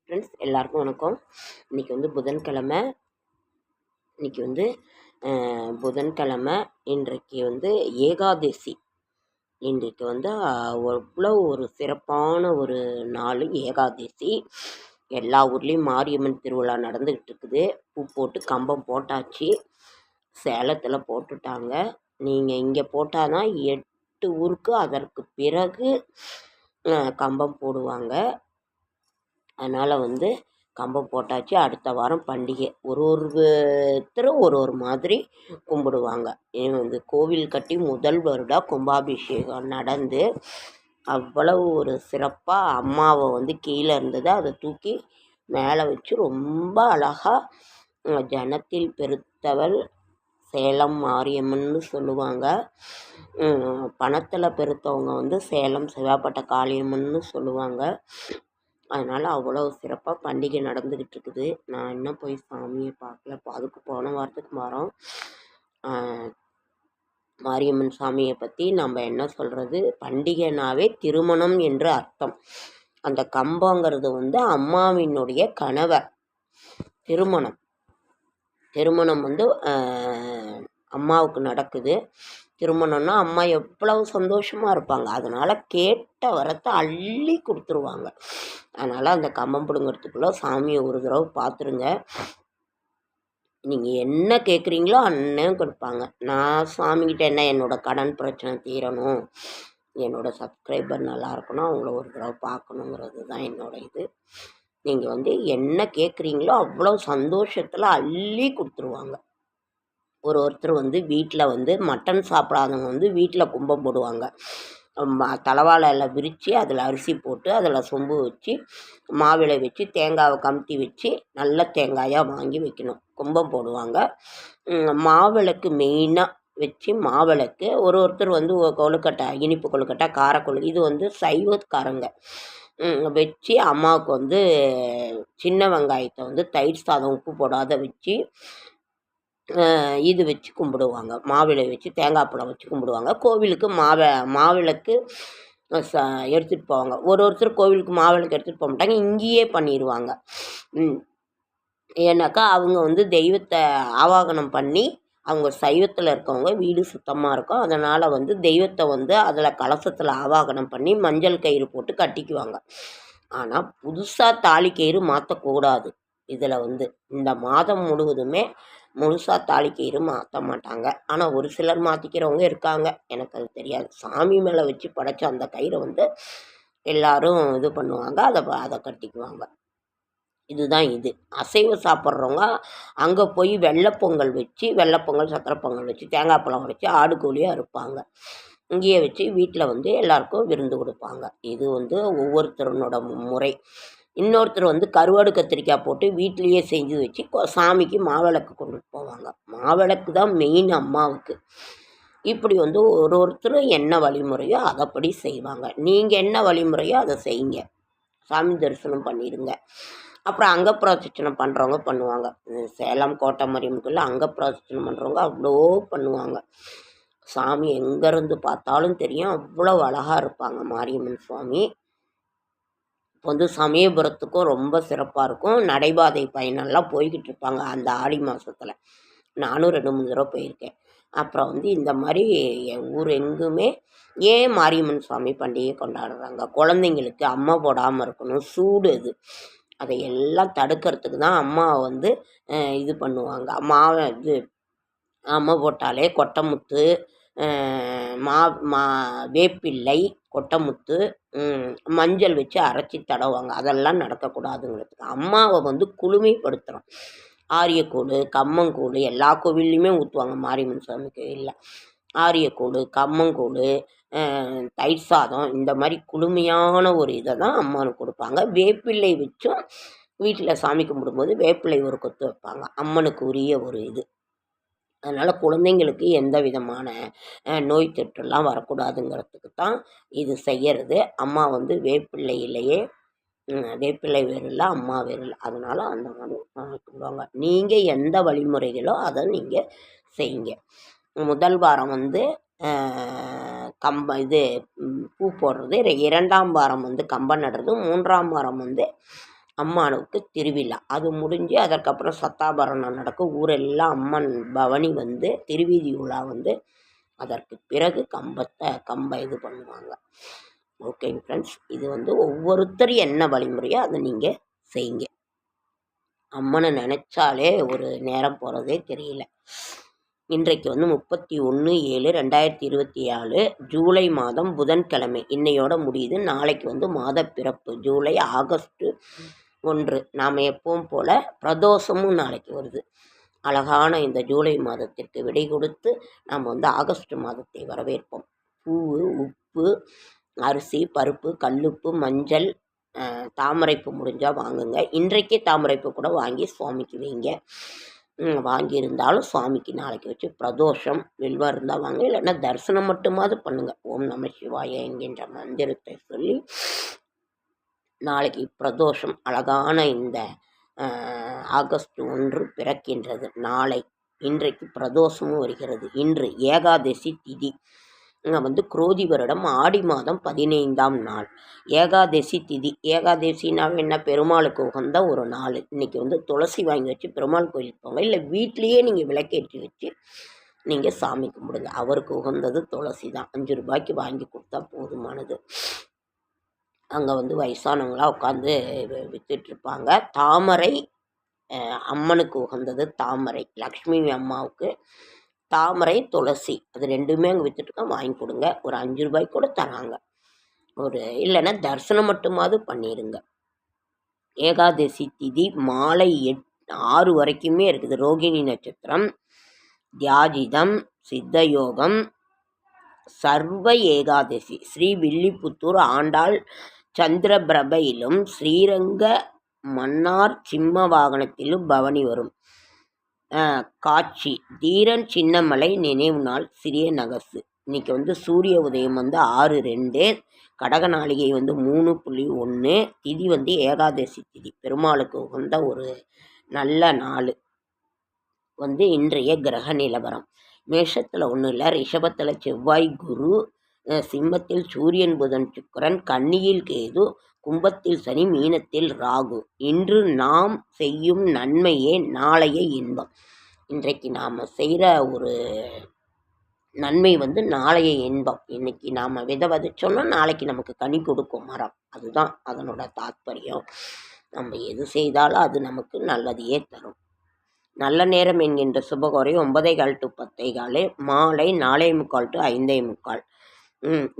Friends எல்லாருக்கும் வணக்கம். இன்றைக்கி வந்து புதன்கிழமை. இன்றைக்கி வந்து புதன்கிழமை. இன்றைக்கு வந்து ஏகாதசி. இன்றைக்கு வந்து அவ்வளோ ஒரு சிறப்பான ஒரு நாள் ஏகாதசி. எல்லா ஊர்லேயும் மாரியம்மன் திருவிழா நடந்துக்கிட்டு இருக்குது. பூ போட்டு கம்பம் போட்டாச்சு. சேலத்தில் போட்டுட்டாங்க. நீங்கள் இங்கே போட்டால் தான் 8 ஊருக்கு அதற்கு பிறகு கம்பம் போடுவாங்க. அதனால் வந்து கம்பம் போட்டாச்சு. அடுத்த வாரம் பண்டிகை. ஒருத்தரும் ஒரு மாதிரி கும்பிடுவாங்க. வந்து கோவில் கட்டி முதல் வருடம் கும்பாபிஷேகம் நடந்து அவ்வளவு ஒரு சிறப்பாக அம்மாவை வந்து கீழே இருந்ததை அதை தூக்கி மேலே வச்சு ரொம்ப அழகாக ஜனத்தில் பெருத்தவள் சேலம் மாரியம்மன்னு சொல்லுவாங்க. பணத்தில் பெருத்தவங்க வந்து சேலம் சிவாப்பட்ட காளியம்மன்னு சொல்லுவாங்க. அதனால் அவ்வளோ சிறப்பாக பண்டிகை நடந்துக்கிட்டு இருக்குது. நான் இன்னும் போய் சாமியை பார்க்கல. அதுக்கு போன வாரத்துக்கு வரோம். மாரியம்மன் சாமியை பற்றி நம்ம என்ன சொல்கிறது, பண்டிகைனாவே திருமணம் என்று அர்த்தம். அந்த கம்பங்கிறது வந்து அம்மாவினுடைய கணவர். திருமணம் வந்து அம்மாவுக்கு நடக்குது. திருமணம்னா அம்மா எவ்வளவு சந்தோஷமாக இருப்பாங்க. அதனால் கேட்ட வரத்தை அள்ளி கொடுத்துருவாங்க. அதனால் அந்த கம்பம் பிடுங்கிறதுக்குள்ளே சாமியை ஒரு தடவை பார்த்துருங்க. நீங்கள் என்ன கேட்குறீங்களோ அண்ணன் கொடுப்பாங்க. நான் சாமிக்கிட்ட என்ன, என்னோடய கடன் பிரச்சனை தீரணும், என்னோடய சப்ஸ்கிரைபர் நல்லா இருக்கணும், அவங்கள ஒரு தடவை பார்க்கணுங்கிறது தான் என்னோடய இது. நீங்கள் வந்து என்ன கேட்குறீங்களோ அவ்வளோ சந்தோஷத்தில் அள்ளி கொடுத்துருவாங்க. ஒருத்தர் வந்து வீட்டில் வந்து மட்டன் சாப்பிடாதவங்க வந்து வீட்டில் கும்பம் போடுவாங்க. தலவாழை எல்லாம் விரித்து அதில் அரிசி போட்டு அதில் சொம்பு வச்சு மாவிளை வச்சு தேங்காவை கமுத்தி வச்சு நல்ல தேங்காயாக வாங்கி வைக்கணும். கும்பம் போடுவாங்க. மாவிளக்கு மெயினாக வச்சு மாவிளக்கு ஒருத்தர் வந்து கொழுக்கட்டை, இனிப்பு கொழுக்கட்டை, காரக்கொழுக்கு, இது வந்து சைவக்காரங்க வச்சு அம்மாவுக்கு வந்து சின்ன வெங்காயத்தை வந்து தயிர் சாதம் உப்பு போடாத வச்சு இது வச்சு கும்பிடுவாங்க. மாவிளை வச்சு தேங்காய் பழம் வச்சு கும்பிடுவாங்க. கோவிலுக்கு மாவிளக்கு எடுத்துகிட்டு போவாங்க. ஒருத்தர் கோவிலுக்கு மாவிளக்கு எடுத்துகிட்டு போக மாட்டாங்க, இங்கேயே பண்ணிடுவாங்க. ஏன்னாக்கா அவங்க வந்து தெய்வத்தை ஆவாகனம் பண்ணி, அவங்க சைவத்தில் இருக்கவங்க வீடு சுத்தமாக இருக்கும். அதனால் வந்து தெய்வத்தை வந்து அதில் கலசத்தில் ஆவாகனம் பண்ணி மஞ்சள் கயிறு போட்டு கட்டிக்குவாங்க. ஆனால் புதுசாக தாலி கயிறு மாற்றக்கூடாது. இதில் வந்து இந்த மாதம் முழுவதுமே முழுசாக தாலி கயிறு மாற்ற மாட்டாங்க. ஆனால் ஒரு சிலர் மாற்றிக்கிறவங்க இருக்காங்க, எனக்கு அது தெரியாது. சாமி மேலே வச்சு படைச்ச அந்த கயிறை வந்து எல்லாரும் இது பண்ணுவாங்க, அதை கட்டிக்குவாங்க. இதுதான் இது. அசைவம் சாப்பிட்றவங்க அங்கே போய் வெள்ளைப்பொங்கல் வச்சு, வெள்ளைப்பொங்கல் சக்கரை பொங்கல் வச்சு தேங்காய் பழம் வச்சு ஆடு கோழியாக இருப்பாங்க. இங்கேயே வச்சு வீட்டில் வந்து எல்லாருக்கும் விருந்து கொடுப்பாங்க. இது வந்து ஒவ்வொருத்தருனோட முறை. இன்னொருத்தர் வந்து கருவாடு கத்திரிக்காய் போட்டு வீட்லேயே செஞ்சு வச்சு சாமிக்கு மாவிளக்கு கொண்டுட்டு போவாங்க. மாவிளக்கு தான் மெயின் அம்மாவுக்கு. இப்படி வந்து ஒருத்தரும் என்ன வழிமுறையோ அதைப்படி செய்வாங்க. நீங்கள் என்ன வழிமுறையோ அதை செய்யுங்க. சாமி தரிசனம் பண்ணிடுங்க. அப்புறம் அங்க பிரதட்சணம் பண்ணுறவங்க பண்ணுவாங்க. சேலம் கோட்டை மாரியம்மனுக்குள்ள அங்க பிரதட்சணம் பண்ணுறவங்க அவ்வளோ பண்ணுவாங்க. சாமி எங்கேருந்து பார்த்தாலும் தெரியும், அவ்வளோ அழகாக இருப்பாங்க மாரியம்மன் சுவாமி. இப்போ வந்து சமயபுரத்துக்கும் ரொம்ப சிறப்பாக இருக்கும். நடைபாதை பயணம்லாம் போய்கிட்டு இருப்பாங்க அந்த ஆடி மாதத்தில். நானும் 2-3 தடவை போயிருக்கேன். அப்புறம் வந்து இந்த மாதிரி ஊர் எங்குமே ஏன் மாரியம்மன் சுவாமி பண்டிகை கொண்டாடுறாங்க, குழந்தைங்களுக்கு அம்மை போடாமல் இருக்கணும், சூடு இது, அதை எல்லாம் தடுக்கிறதுக்கு தான் அம்மா வந்து இது பண்ணுவாங்க. இது அம்மை போட்டாலே கொட்டைமுத்து, வேப்பிள்ளை, கொட்டைமுத்து, மஞ்சள் வச்சு அரைச்சி தடவாங்க. அதெல்லாம் நடக்கக்கூடாதுங்கிறதுக்கு அம்மாவை வந்து குளுமைப்படுத்துகிறோம். ஆரியக்கூழ், கம்மங்கூழ் எல்லா கோவில்லையுமே ஊற்றுவாங்க மாரியம்மன் சுவாமி கோவிலில். ஆரியக்கூழ், கம்மங்கூழ், தயிர் சாதம், இந்த மாதிரி குளுமையான ஒரு இதை தான் அம்மானுக்கு கொடுப்பாங்க. வேப்பிள்ளை வச்சும் வீட்டில் சாமி கும்பிடும்போது வேப்பிள்ளை ஒரு கொத்து வைப்பாங்க. அம்மனுக்கு உரிய ஒரு இது. அதனால் குழந்தைங்களுக்கு எந்த விதமான நோய் தொற்றுலாம் வரக்கூடாதுங்கிறதுக்கு தான் இது செய்கிறது. அம்மா வந்து வேப்பிள்ளையிலேயே வேப்பிள்ளை வேறு இல்லை, அம்மா வேறு இல்லை. அதனால் அந்த மாதிரி கும்பிடுவாங்க. நீங்கள் எந்த வழிமுறைகளோ அதை நீங்கள் செய்யுங்க. முதல் வாரம் வந்து இது பூ போடுறது, 2ஆம் வாரம் வந்து கம்பம் நடுறது, 3ஆம் வாரம் வந்து அம்மானுக்கு திருவிழா. அது முடிஞ்சு அதற்கப்புறம் சத்தாபரணம் நடக்கும். ஊரெல்லாம் அம்மன் பவனி வந்து திருவீதி உலா வந்து அதற்கு பிறகு கம்ப இது பண்ணுவாங்க. ஓகேங்க ஃப்ரெண்ட்ஸ், இது வந்து ஒவ்வொருத்தர் என்ன வழிமுறையோ அதை நீங்கள் செய்யுங்க. அம்மனை நினச்சாலே ஒரு நேரம் போகிறதே தெரியல. இன்றைக்கு வந்து 31/7/2024 ஜூலை மாதம் புதன்கிழமை. இன்னையோட முடியுது. நாளைக்கு வந்து மாதப்பிறப்பு ஜூலை ஆகஸ்ட்டு 1. நாம் எப்பவும் போல் பிரதோஷமும் நாளைக்கு வருது. அழகான இந்த ஜூலை மாதத்திற்கு விடை கொடுத்து நாம் வந்து ஆகஸ்ட் மாதத்தை வரவேற்போம். பூ, உப்பு, அரிசி, பருப்பு, கல்லுப்பு, மஞ்சள், தாமரைப்பூ முடிஞ்சால் வாங்குங்க. இன்றைக்கே தாமரைப்பூ கூட வாங்கி சுவாமிக்கு வைங்க. வாங்கியிருந்தாலும் சுவாமிக்கு நாளைக்கு வச்சு பிரதோஷம் வில்வம் இருந்தால் வாங்க, இல்லைன்னா தரிசனம் மட்டுமாவது பண்ணுங்கள். ஓம் நம சிவாய என்கின்ற மந்திரத்தை சொல்லி நாளைக்கு பிரதோஷம் அழகான இந்த ஆகஸ்ட் 1 பிறக்கின்றது. நாளை இன்றைக்கு பிரதோஷமும் வருகிறது. இன்று ஏகாதசி திதி. வந்து குரோதி வருடம் ஆடி மாதம் 15ஆம் நாள் ஏகாதசி திதி. ஏகாதசினாவே என்ன, பெருமாளுக்கு உகந்த ஒரு நாள். இன்றைக்கி வந்து துளசி வாங்கி வச்சு பெருமாள் கோயிலுக்கு போங்க, இல்லை வீட்லேயே நீங்கள் விளக்கேற்றி வச்சு நீங்கள் சாமி கும்பிடுங்க. அவருக்கு உகந்தது துளசி தான். 5 ரூபாய்க்கு வாங்கி கொடுத்தா போதுமானது. அங்கே வந்து வயசானவங்களாம் உட்காந்து விற்றுட்ருப்பாங்க. தாமரை அம்மனுக்கு உகந்தது தாமரை. லக்ஷ்மி அம்மாவுக்கு தாமரை, துளசி அது ரெண்டுமே அங்கே விற்றுட்ருக்கோம். வாங்கி கொடுங்க. ஒரு 5 ரூபாய்க்கு கூட தராங்க. ஒரு இல்லைன்னா தரிசனம் மட்டுமாவது பண்ணிடுங்க. ஏகாதசி திதி மாலை 6 வரைக்குமே இருக்குது. ரோகிணி நட்சத்திரம், தியாஜிதம், சித்தயோகம், சர்வ ஏகாதசி. ஸ்ரீ வில்லிபுத்தூர் ஆண்டாள் சந்திரபிரபையிலும் ஸ்ரீரங்க மன்னார் சிம்ம வாகனத்திலும் பவனி வரும் காட்சி. தீரன் சின்னமலை நினைவு நாள் சிறிய நகசு. இன்றைக்கி வந்து சூரிய உதயம் வந்து 6:02, கடக நாளிகை வந்து 3:1. திதி வந்து ஏகாதசி திதி. பெருமாளுக்கு உகந்த ஒரு நல்ல நாள். வந்து இன்றைய கிரக நிலவரம். மேஷத்தில் ஒன்றும் இல்லை. ரிஷபத்தில் செவ்வாய் குரு, சிம்மத்தில் சூரியன் புதன் சுக்கிரன், கன்னியில் கேது, கும்பத்தில் சனி, மீனத்தில் ராகு. இன்று நாம் செய்யும் நன்மையே நாளைய இன்பம். இன்றைக்கு நாம் செய்கிற ஒரு நன்மை வந்து நாளைய இன்பம். இன்றைக்கி நாம் விதை விதைச்சோன்னா நாளைக்கு நமக்கு கனி கொடுக்கும் மரம். அதுதான் அதனோட தாத்பரியம். நம்ம எது செய்தாலும் அது நமக்கு நல்லதையே தரும். நல்ல நேரம் என்கின்ற சுபகோரை 9:15 to 10:15, மாலை 4:45 to 5:45.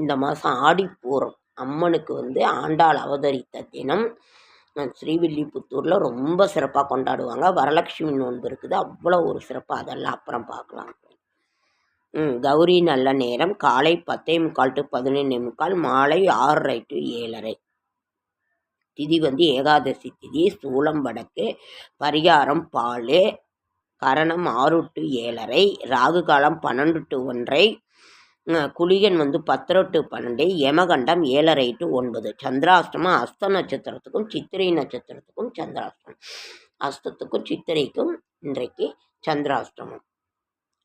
இந்த மாதம் ஆடிப்பூரம். அம்மனுக்கு வந்து ஆண்டாள் அவதரித்த தினம். ஸ்ரீவில்லிபுத்தூரில் ரொம்ப சிறப்பாக கொண்டாடுவாங்க. வரலட்சுமி நோன்பு இருக்குது, அவ்வளோ ஒரு சிறப்பாக. அதெல்லாம் அப்புறம் பார்க்கலாம். கௌரி நல்ல நேரம் காலை 10:45 to 11:45, மாலை 6:30 to 7:30. திதி வந்து ஏகாதசி திதி. சூலம் வடக்கு, பரிகாரம் பால், கரணம் 6 to 7:30, ராகு காலம் 12 to 1:30, குளிகன் வந்து 10 to 12, யமகண்டம் 7:30 to 9. சந்திராஷ்டமம் அஸ்த நட்சத்திரத்துக்கும் சித்திரை நட்சத்திரத்துக்கும் சந்திராஷ்டமம். அஸ்தத்துக்கும் சித்திரைக்கும் இன்றைக்கு சந்திராஷ்டமம்.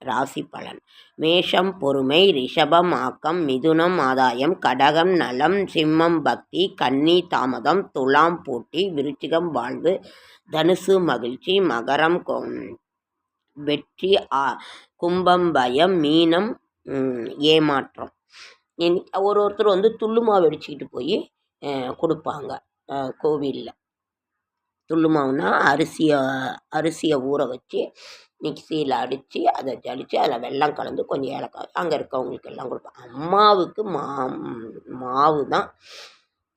ராசி பலன். மேஷம் பொறுமை, ரிஷபம் ஆக்கம், மிதுனம் ஆதாயம், கடகம் நலம், சிம்மம் பக்தி, கன்னி தாமதம், துலாம் போட்டி, விருச்சிகம் வாழ்வு, தனுசு மகிழ்ச்சி, மகரம் வெற்றி, கும்பம் பயம், மீனம் ஏமாற்றம். ஒருத்தர் வந்து துள்ளு மாவு அடிச்சுக்கிட்டு போய் கொடுப்பாங்க கோவிலில். துள்ளு மாவுனா அரிசியை ஊற வச்சு மிக்சியில் அடித்து அதை ஜலித்து அதில் வெல்லம் கலந்து கொஞ்சம் ஏலக்காய் அங்கே இருக்கவங்களுக்கு எல்லாம் கொடுப்பாங்க. அம்மாவுக்கு மாவு தான்.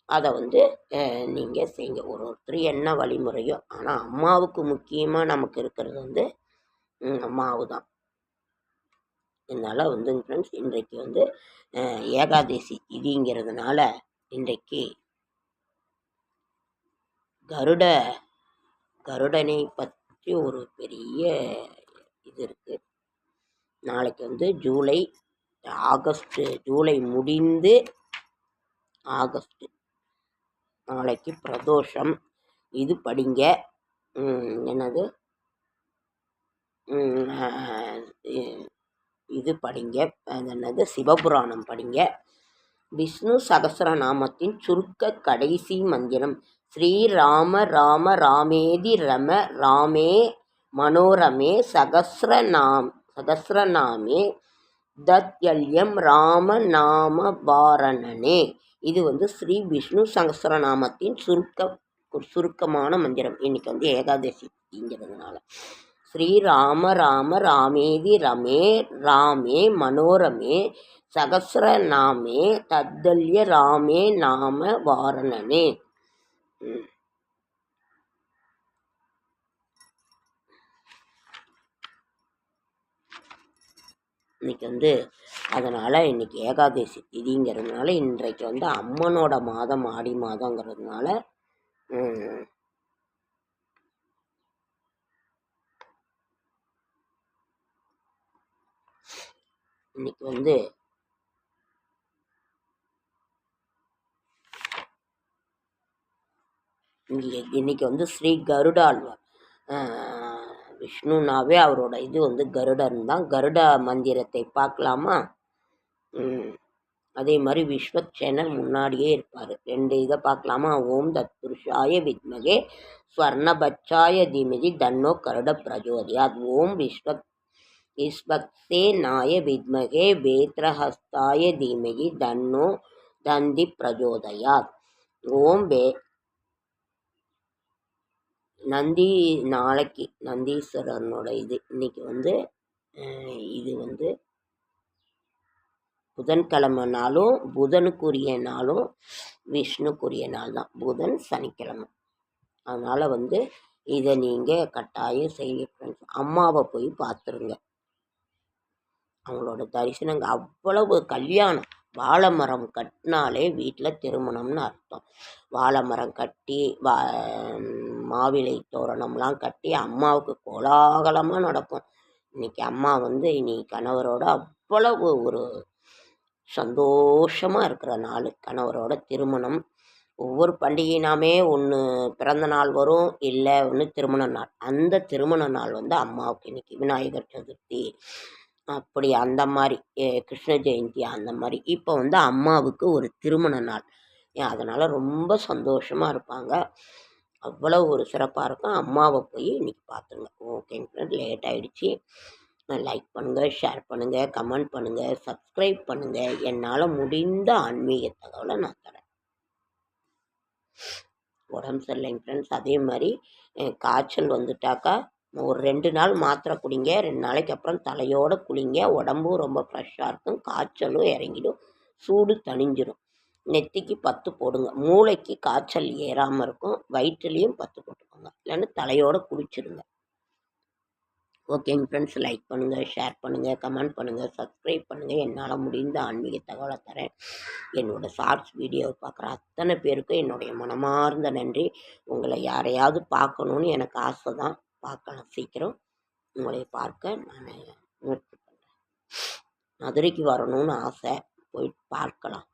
அதை வந்து நீங்கள் செய்யுங்க. ஒருத்தர் என்ன வழிமுறையோ. ஆனால் அம்மாவுக்கு முக்கியமாக நமக்கு இருக்கிறது வந்து மாவு தான். இதனால் வந்து ஃப்ரெண்ட்ஸ், இன்றைக்கு வந்து ஏகாதசி திதிங்கிறதுனால இன்றைக்கு கருடனை பற்றி ஒரு பெரிய இது இருக்குது. நாளைக்கு வந்து ஜூலை முடிந்து ஆகஸ்ட். நாளைக்கு பிரதோஷம். இது படிங்க. என்னது இது படிங்க. அது என்னது சிவபுராணம் படிங்க. விஷ்ணு சகஸ்ரநாமத்தின் சுருக்க கடைசி மந்திரம் ஸ்ரீராம ராம ராமேதி ரம ராமே மனோரமே சகஸ்ரநாமே தத்யல்யம் ராம நாம பாரணனே. இது வந்து ஸ்ரீ விஷ்ணு சகஸ்ரநாமத்தின் சுருக்கமான மந்திரம். இன்னைக்கு வந்து ஏகாதசிங்கிறதுனால ஸ்ரீராம ராம ராமேதி ரமே ராமே மனோரமே சகஸ்ரநாமே தத்தல்ய ராமே நாம வாரணனே. இன்னைக்கு வந்து அதனால் இன்னைக்கு ஏகாதசி திதிங்கிறதுனால இன்றைக்கு வந்து அம்மனோட மாதம் ஆடி மாதங்கிறதுனால இன்னைக்கு வந்து இன்னைக்கு வந்து ஸ்ரீ கருடாழ்வார், விஷ்ணுனாவே அவரோட இது வந்து கருடன் தான். கருட மந்திரத்தை பார்க்கலாமா? அதே மாதிரி விஸ்வக்சேனர் முன்னாடியே இருப்பார். 2 இதை பார்க்கலாமா? ஓம் தத் புருஷாய வித்மகே ஸ்வர்ணபட்சாய தீமகி தன்னோ கருட பிரஜோதயாத். ஓம் விஸ்வக்சேனாய வித்மகே வேத்ரஹஸ்தாய தீமகி தன்னோ தந்தி பிரஜோதயாத். ஓம் நாளைக்கு நந்தீஸ்வரனோட இது இன்னைக்கு வந்து இது வந்து புதன்கிழமை நாளும் புதனுக்குரிய நாளும் விஷ்ணுக்குரிய நாள் தான். புதன் சனிக்கிழமை. அதனால் வந்து இதை நீங்கள் கட்டாயம் செய்ய ஃப்ரெண்ட்ஸ். அம்மாவை போய் பார்த்துருங்க. அவங்களோட தரிசனங்க அவ்வளவு கல்யாணம். வாழை மரம் கட்டினாலே வீட்டில் திருமணம்னு அர்த்தம். வாழை மரம் கட்டி மாவிலை தோரணம்லாம் கட்டி அம்மாவுக்கு கோலாகலமாக நடக்கும். இன்றைக்கி அம்மா வந்து இனி கணவரோட அவ்வளவு ஒரு சந்தோஷமாக இருக்கிற நாள். கணவரோட திருமணம். ஒவ்வொரு பண்டிகைனாமே ஒன்று பிறந்த நாள் வரும், இல்லை ஒன்று திருமண நாள். அந்த திருமண நாள் வந்து அம்மாவுக்கு இன்றைக்கி விநாயகர் சதுர்த்தி அப்படி அந்த மாதிரி கிருஷ்ண ஜெயந்தி அந்த மாதிரி. இப்போ வந்து அம்மாவுக்கு ஒரு திருமண நாள். அதனால் ரொம்ப சந்தோஷமாக இருப்பாங்க. அவ்வளோ ஒரு சிறப்பாக இருக்கும். அம்மாவை போய் இன்றைக்கி பார்த்துருங்க. ஓகேங்க ஃப்ரெண்ட், லேட் ஆகிடுச்சி. லைக் பண்ணுங்கள், ஷேர் பண்ணுங்கள், கமெண்ட் பண்ணுங்கள், சப்ஸ்கிரைப் பண்ணுங்கள். என்னால் முடிந்த ஆன்மீக தகவலை நான் தரேன். உடம்பு சரியில்லைங்க ஃப்ரெண்ட்ஸ். அதே மாதிரி காய்ச்சல் வந்துட்டாக்கா ஒரு 2 நாள் மாத்திரை குடிங்க. 2 நாளைக்கு அப்புறம் தலையோடு குளிங்க. உடம்பும் ரொம்ப ஃப்ரெஷ்ஷாக இருக்கும். காய்ச்சலும் இறங்கிடும், சூடு தணிஞ்சிடும். நெத்திக்கு 10 போடுங்க. மூளைக்கு காய்ச்சல் ஏறாமல் இருக்கும். வயிற்றுலேயும் 10 போட்டுக்கோங்க. இல்லைன்னா தலையோடு குளிச்சிடுங்க. ஓகேங்க ஃப்ரெண்ட்ஸ், லைக் பண்ணுங்கள், ஷேர் பண்ணுங்கள், கமெண்ட் பண்ணுங்கள், சப்ஸ்கிரைப் பண்ணுங்கள். என்னால் முடிந்த ஆன்மீக தகவலை தரேன். என்னோடய ஷார்ட்ஸ் வீடியோவை பார்க்குற அத்தனை பேருக்கும் என்னுடைய மனமார்ந்த நன்றி. உங்களை யாரையாவது பார்க்கணுன்னு எனக்கு ஆசை தான். பார்க்கலாம் சீக்கிரம். உங்களை பார்க்க நான் முயற்சி பண்ணுறேன். மதுரைக்கு வரணும்னு ஆசை. போய் பார்க்கலாம்.